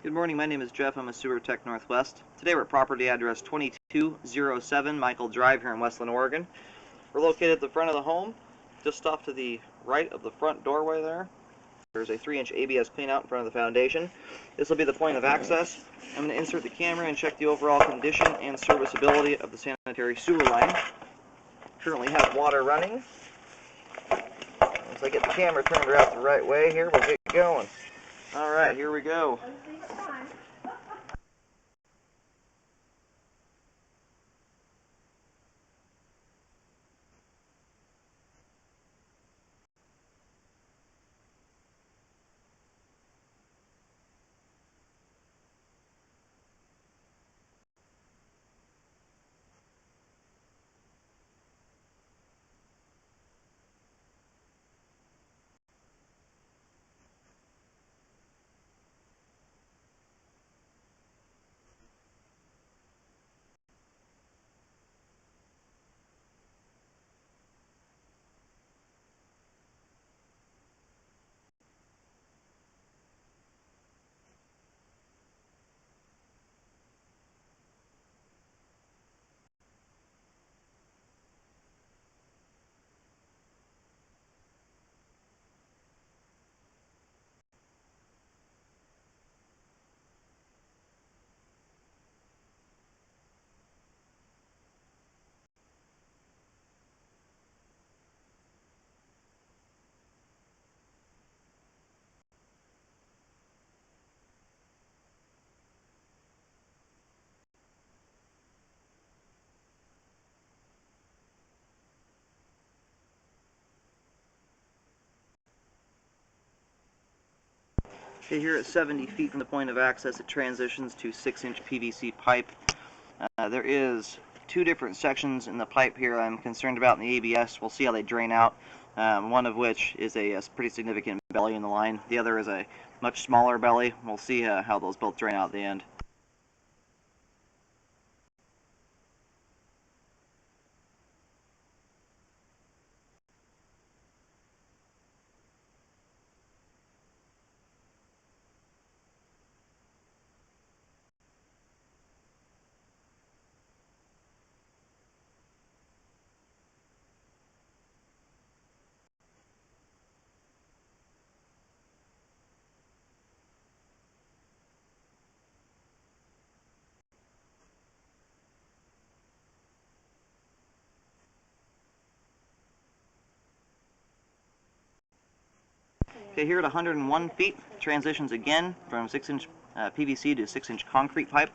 Good morning, my name is Jeff. I'm a Sewer Tech Northwest. Today we're at property address 2207 Michael Drive here in Westland, Oregon. We're located at the front of the home, just off to the right of the front doorway there. There's a 3-inch ABS cleanout in front of the foundation. This will be the point of access. I'm going to insert the camera and check the overall condition and serviceability of the sanitary sewer line. Currently have water running. Once I get the camera turned out the right way here, we'll get going. Alright, here we go. Okay, here at 70 feet from the point of access, it transitions to 6-inch PVC pipe. There is two different sections in the pipe here I'm concerned about in the ABS. We'll see how they drain out, one of which is a pretty significant belly in the line. The other is a much smaller belly. We'll see how those both drain out at the end. Okay, here at 101 feet, transitions again from 6-inch PVC to 6-inch concrete pipe.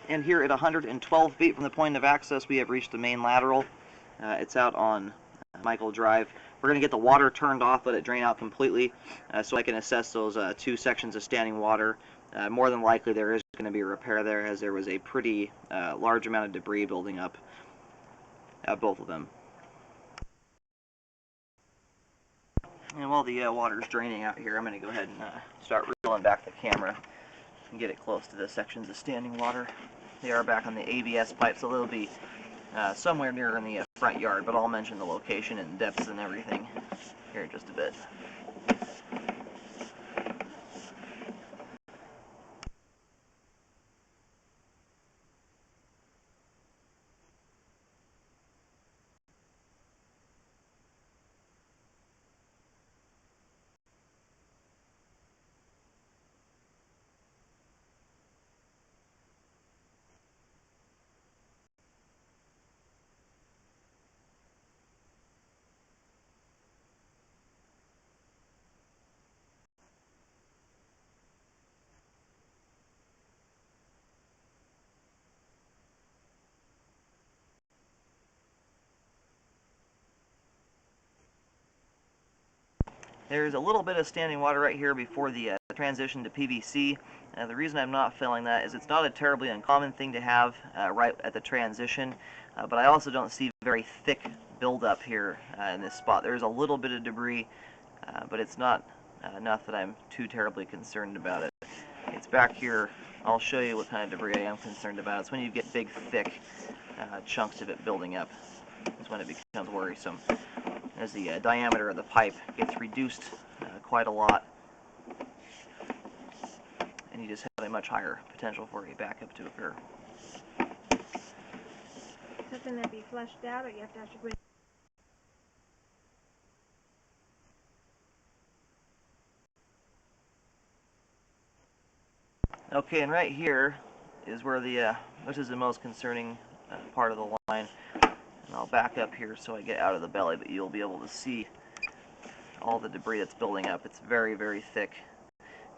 And here at 112 feet from the point of access, we have reached the main lateral. It's out on Michael Drive. We're going to get the water turned off, let it drain out completely, so I can assess those two sections of standing water. More than likely there is going to be a repair there, as there was a pretty large amount of debris building up at both of them. And while the water is draining out here, I'm going to go ahead and start reeling back the camera and get it close to the sections of standing water. They are back on the ABS pipe, so they'll be somewhere near in the front yard, but I'll mention the location and depths and everything here in just a bit. There's a little bit of standing water right here before the transition to PVC. The reason I'm not filling that is it's not a terribly uncommon thing to have right at the transition, but I also don't see very thick buildup here in this spot. There's a little bit of debris, but it's not enough that I'm too terribly concerned about it. It's back here. I'll show you what kind of debris I am concerned about. It's when you get big, thick chunks of it building up. Is when it becomes worrisome. As the diameter of the pipe gets reduced quite a lot, and you just have a much higher potential for a backup to occur. Something that be flushed out, or you have to actually bring. Okay, and right here is where this is the most concerning part of the line. And I'll back up here so I get out of the belly, but you'll be able to see all the debris that's building up. It's very, very thick.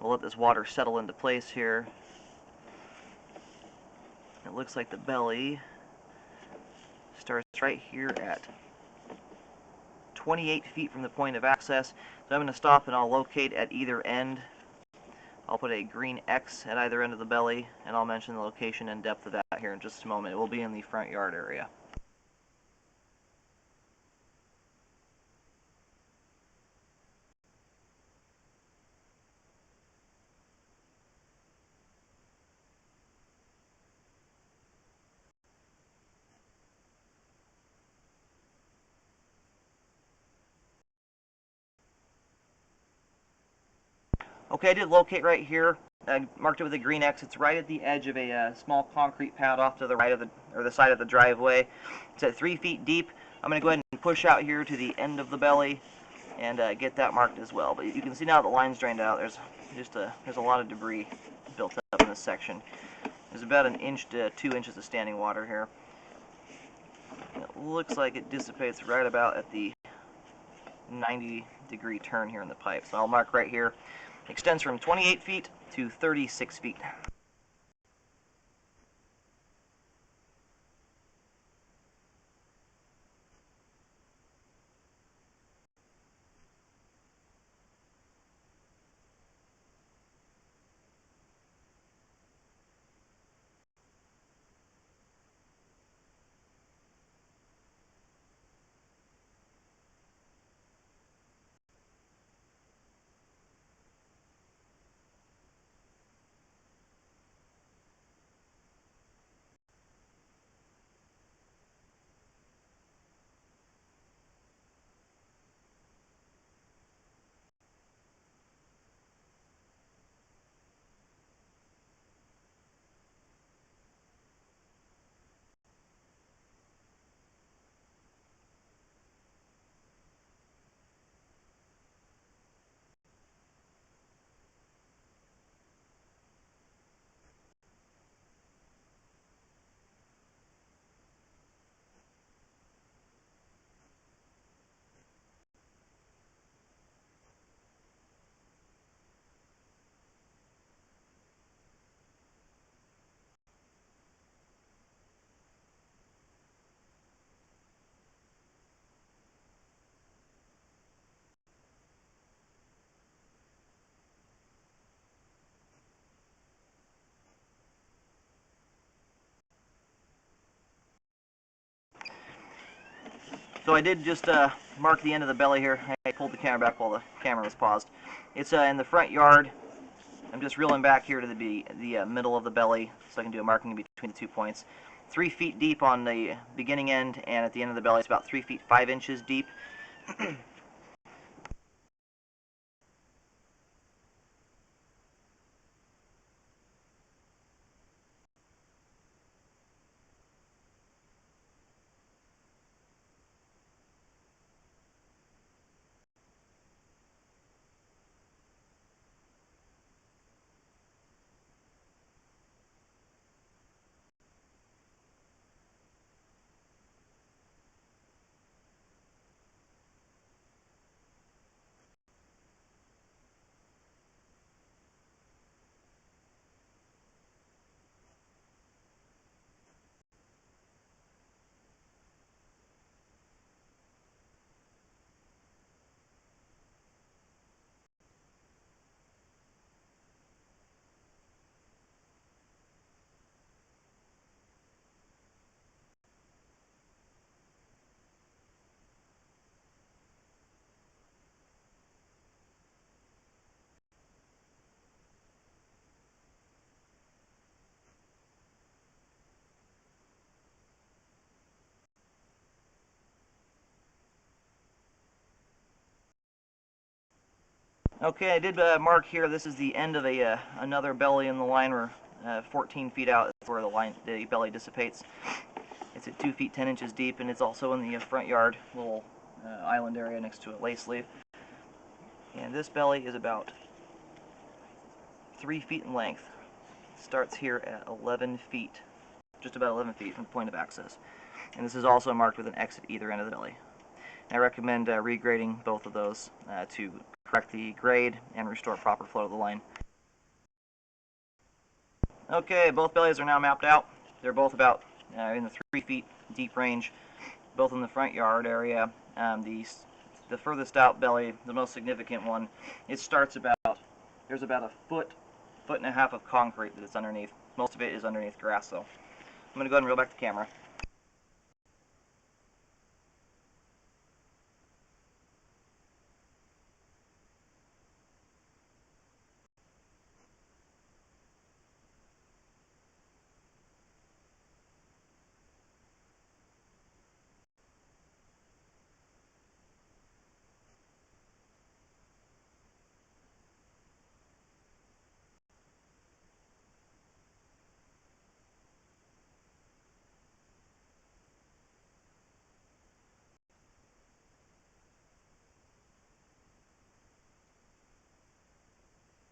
We'll let this water settle into place here. It looks like the belly starts right here at 28 feet from the point of access. So I'm going to stop and I'll locate at either end. I'll put a green X at either end of the belly, and I'll mention the location and depth of that here in just a moment. It will be in the front yard area. Okay, I did locate right here. I marked it with a green X. It's right at the edge of a small concrete pad off to the right of the side of the driveway. It's at 3 feet deep. I'm going to go ahead and push out here to the end of the belly and get that marked as well. But you can see now the line's drained out. There's a lot of debris built up in this section. There's about 1 inch to 2 inches of standing water here. It looks like it dissipates right about at the 90-degree turn here in the pipe. So I'll mark right here. Extends from 28 feet to 36 feet. So I did just mark the end of the belly here. I pulled the camera back while the camera was paused. It's in the front yard. I'm just reeling back here to the middle of the belly so I can do a marking between the 2 points. 3 feet deep on the beginning end, and at the end of the belly it's about 3 feet 5 inches deep. Okay, I did mark here. This is the end of a another belly in the line. We're 14 feet out. That's where the belly dissipates. It's at 2 feet 10 inches deep, and it's also in the front yard, little island area next to a lace leaf. And this belly is about 3 feet in length. It starts here at 11 feet, just about 11 feet from the point of access. And this is also marked with an X at either end of the belly. I recommend regrading both of those to correct the grade and restore proper flow of the line. Okay, both bellies are now mapped out. They're both about in the 3 feet deep range, both in the front yard area. The furthest out belly, the most significant one, it starts about, there's about a foot and a half of concrete that it's underneath. Most of it is underneath grass though. I'm going to go ahead and reel back the camera.